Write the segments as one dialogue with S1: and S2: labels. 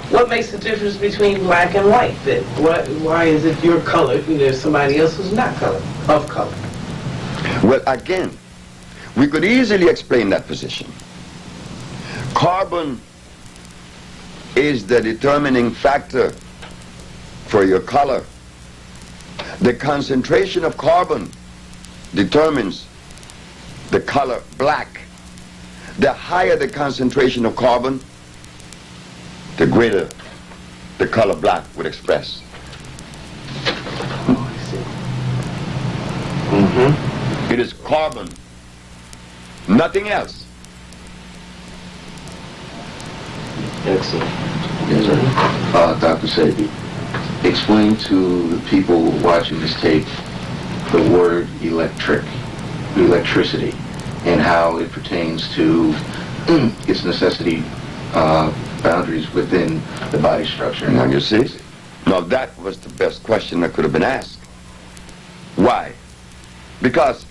S1: What makes the difference between black and white? That why is it you're colored and there's somebody else who's not colored, of color?
S2: Well, again, we could easily explain that position. Carbon is the determining factor for your color. The concentration of carbon determines the color black. The higher the concentration of carbon, the greater the color black would express.
S1: Oh, I see.
S2: It is carbon, nothing else.
S3: Excellent. Yes, sir. Dr. Sebi, explain to the people watching this tape the word electricity, and how it pertains to its necessity boundaries within the body structure.
S2: Now you see? Now that was the best question that could have been asked. Why? Because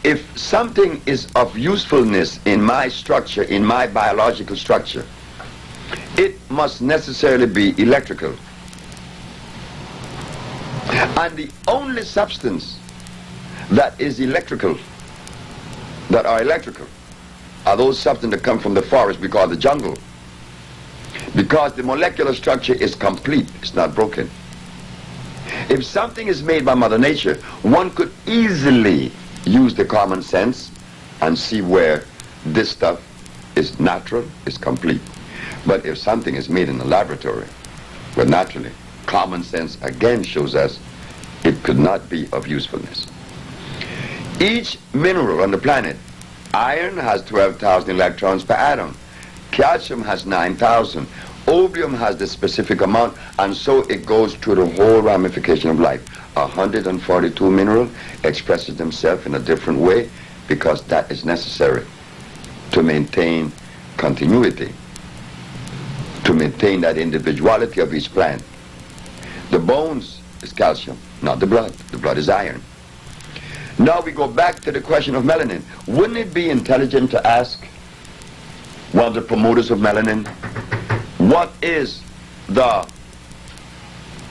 S2: if something is of usefulness in my structure, in my biological structure, it must necessarily be electrical. And the only substance that is electrical, that are electrical, are those substances that come from the forest we call the jungle. Because the molecular structure is complete, it's not broken. If something is made by Mother Nature, one could easily use the common sense and see where this stuff is natural, is complete. But if something is made in the laboratory, well, naturally, common sense again shows us it could not be of usefulness. Each mineral on the planet, iron has 12,000 electrons per atom. Calcium has 9,000. Opium has the specific amount, and so it goes through the whole ramification of life. 142 minerals expresses themselves in a different way because that is necessary to maintain continuity, to maintain that individuality of each plant. The bones is calcium, not the blood. The blood is iron. Now we go back to the question of melanin. Wouldn't it be intelligent to ask one of the promoters of melanin, what is the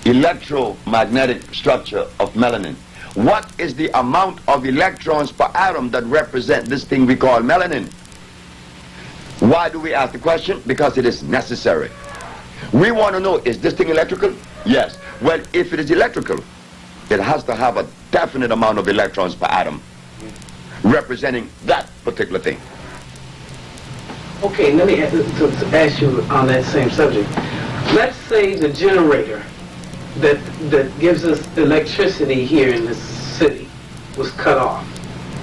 S2: electromagnetic structure of melanin? What is the amount of electrons per atom that represent this thing we call melanin? Why do we ask the question? Because it is necessary. We want to know, is this thing electrical? Yes. Well, if it is electrical, it has to have a definite amount of electrons per atom representing that particular thing.
S1: Okay, let me to ask you on that same subject. Let's say the generator that gives us electricity here in this city was cut off,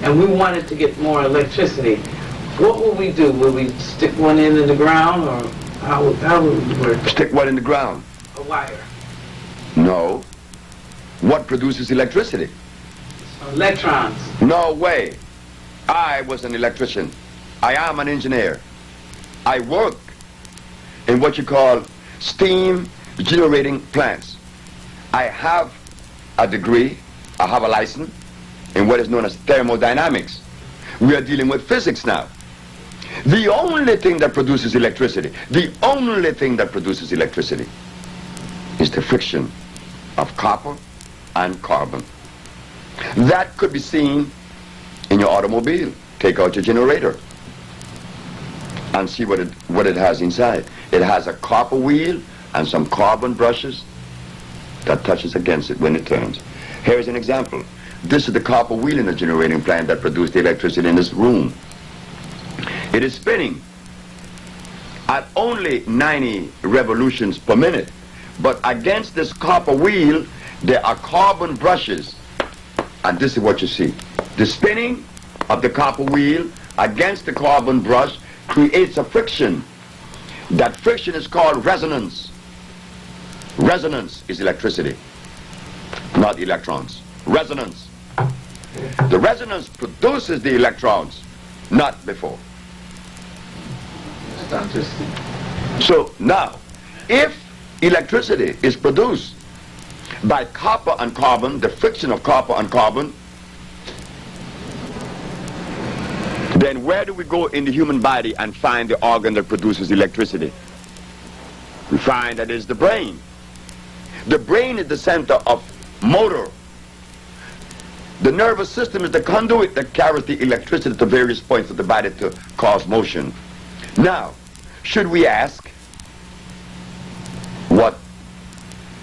S1: and we wanted to get more electricity. What would we do? Would we stick one end in the ground, or how would we work?
S2: Stick what in the ground?
S1: A wire.
S2: No. What produces electricity?
S1: Electrons.
S2: No way. I was an electrician. I am an engineer. I work in what you call steam generating plants. I have a degree, I have a license in what is known as thermodynamics. We are dealing with physics now. The only thing that produces electricity, the only thing that produces electricity is the friction of copper and carbon. That could be seen in your automobile. Take out your generator and see what it has inside. It has a copper wheel and some carbon brushes that touches against it when it turns. Here's an example. This is the copper wheel in the generating plant that produced the electricity in this room. It is spinning at only 90 revolutions per minute, but against this copper wheel there are carbon brushes, and this is what you see. The spinning of the copper wheel against the carbon brush creates a friction. That friction is called resonance. Resonance is electricity, not electrons. Resonance. The resonance produces the electrons, not before. So now, if electricity is produced by copper and carbon, the friction of copper and carbon, then where do we go in the human body and find the organ that produces electricity? we find that it's the brain. The brain is the center of motor. The nervous system is the conduit that carries the electricity to various points of the body to cause motion. Now, should we ask, what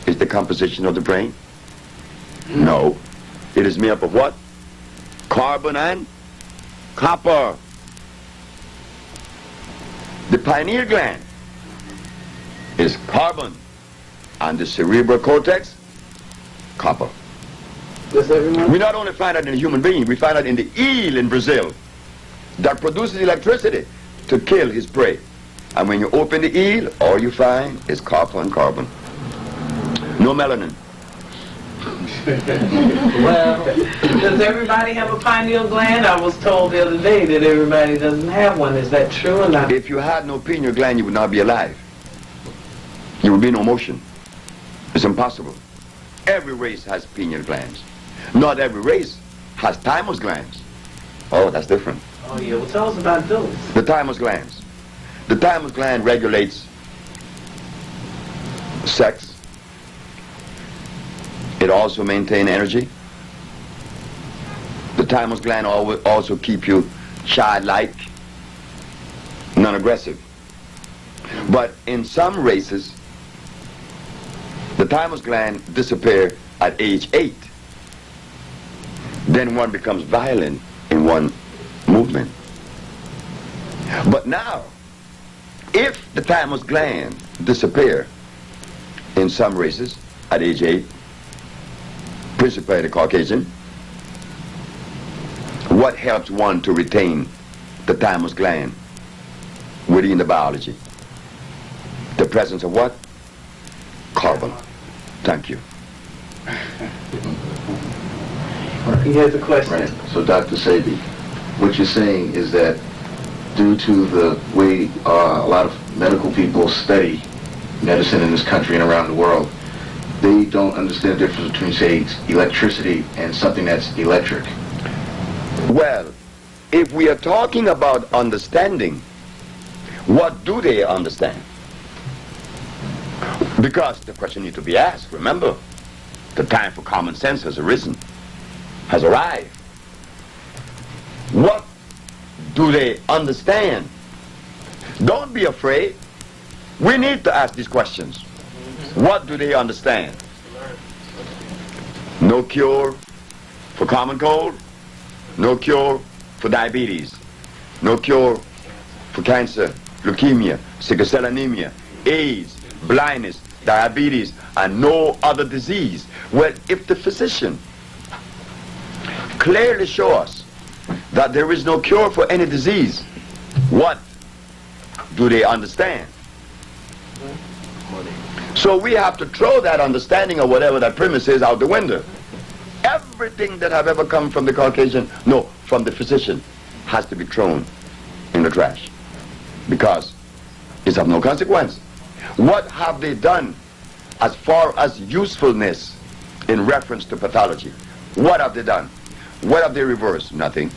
S2: is the composition of the brain? No. It is made up of what? Carbon and copper. The pineal gland is carbon, and the cerebral cortex, copper.
S1: Does everyone?
S2: We not only find that in a human being, we find that in the eel in Brazil that produces electricity to kill his prey. And when you open the eel, all you find is copper and carbon. No melanin.
S1: Well, does everybody have a pineal gland? I was told the other day that everybody doesn't have one. Is that true or not?
S2: If you had no pineal gland, you would not be alive. You would be no motion. It's impossible. Every race has pineal glands. Not every race has thymus glands. Oh, that's different.
S1: Oh yeah, well tell us about those.
S2: The thymus glands. The thymus gland regulates sex. It also maintains energy. The thymus gland also keep you childlike, non-aggressive. But in some races, the thymus gland disappears at age 8. Then one becomes violent in one movement. But now, if the thymus gland disappears in some races at age 8, principally the Caucasian, what helps one to retain the thymus gland within the biology? The presence of what? Carbon. Thank you.
S1: Here's a question.
S3: Right. So, Dr. Sebi, what you're saying is that due to the way a lot of medical people study medicine in this country and around the world, they don't understand the difference between, say, electricity and something that's electric.
S2: Well, if we are talking about understanding, what do they understand? Because the question needs to be asked. Remember, the time for common sense has arrived. What do they understand? Don't be afraid. We need to ask these questions. What do they understand? No cure for common cold, no cure for diabetes, no cure for cancer, leukemia, sickle cell anemia, AIDS, blindness, diabetes, and no other disease. Well, if the physician clearly shows us that there is no cure for any disease, what do they understand? So we have to throw that understanding of whatever that premise is out the window. Everything that have ever come from the Caucasian, no, from the physician, has to be thrown in the trash because it's of no consequence. What have they done as far as usefulness in reference to pathology? What have they done? What have they reversed? Nothing.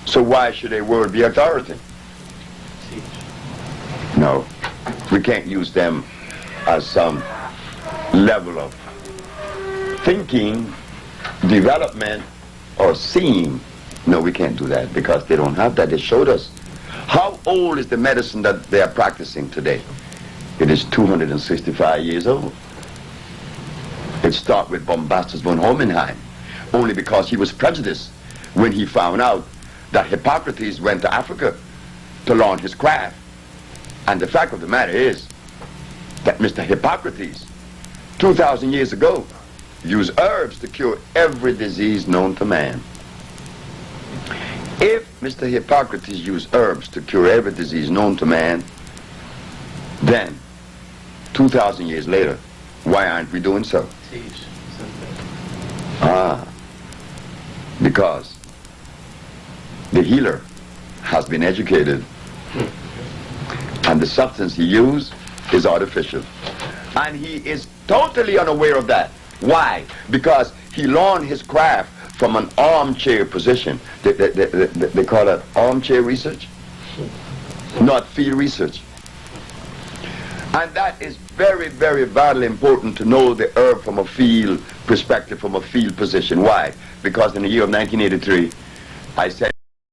S2: So why should a word be authority? No, we can't use them as some level of thinking, development, or seeing. No, we can't do that because they don't have that. They showed us. How old is the medicine that they are practicing today? It is 265 years old. It started with Bombastus von Hohenheim, only because he was prejudiced when he found out that Hippocrates went to Africa to learn his craft. And the fact of the matter is that Mr. Hippocrates, 2,000 years ago, used herbs to cure every disease known to man. If Mr. Hippocrates used herbs to cure every disease known to man, then 2,000 years later, why aren't we doing so? Because the healer has been educated and the substance he used is artificial. And he is totally unaware of that. Why? Because he learned his craft from an armchair position. They call it armchair research, not field research. And that is very, very vitally important to know the earth from a field perspective, from a field position. Why? Because in the year of 1983, I said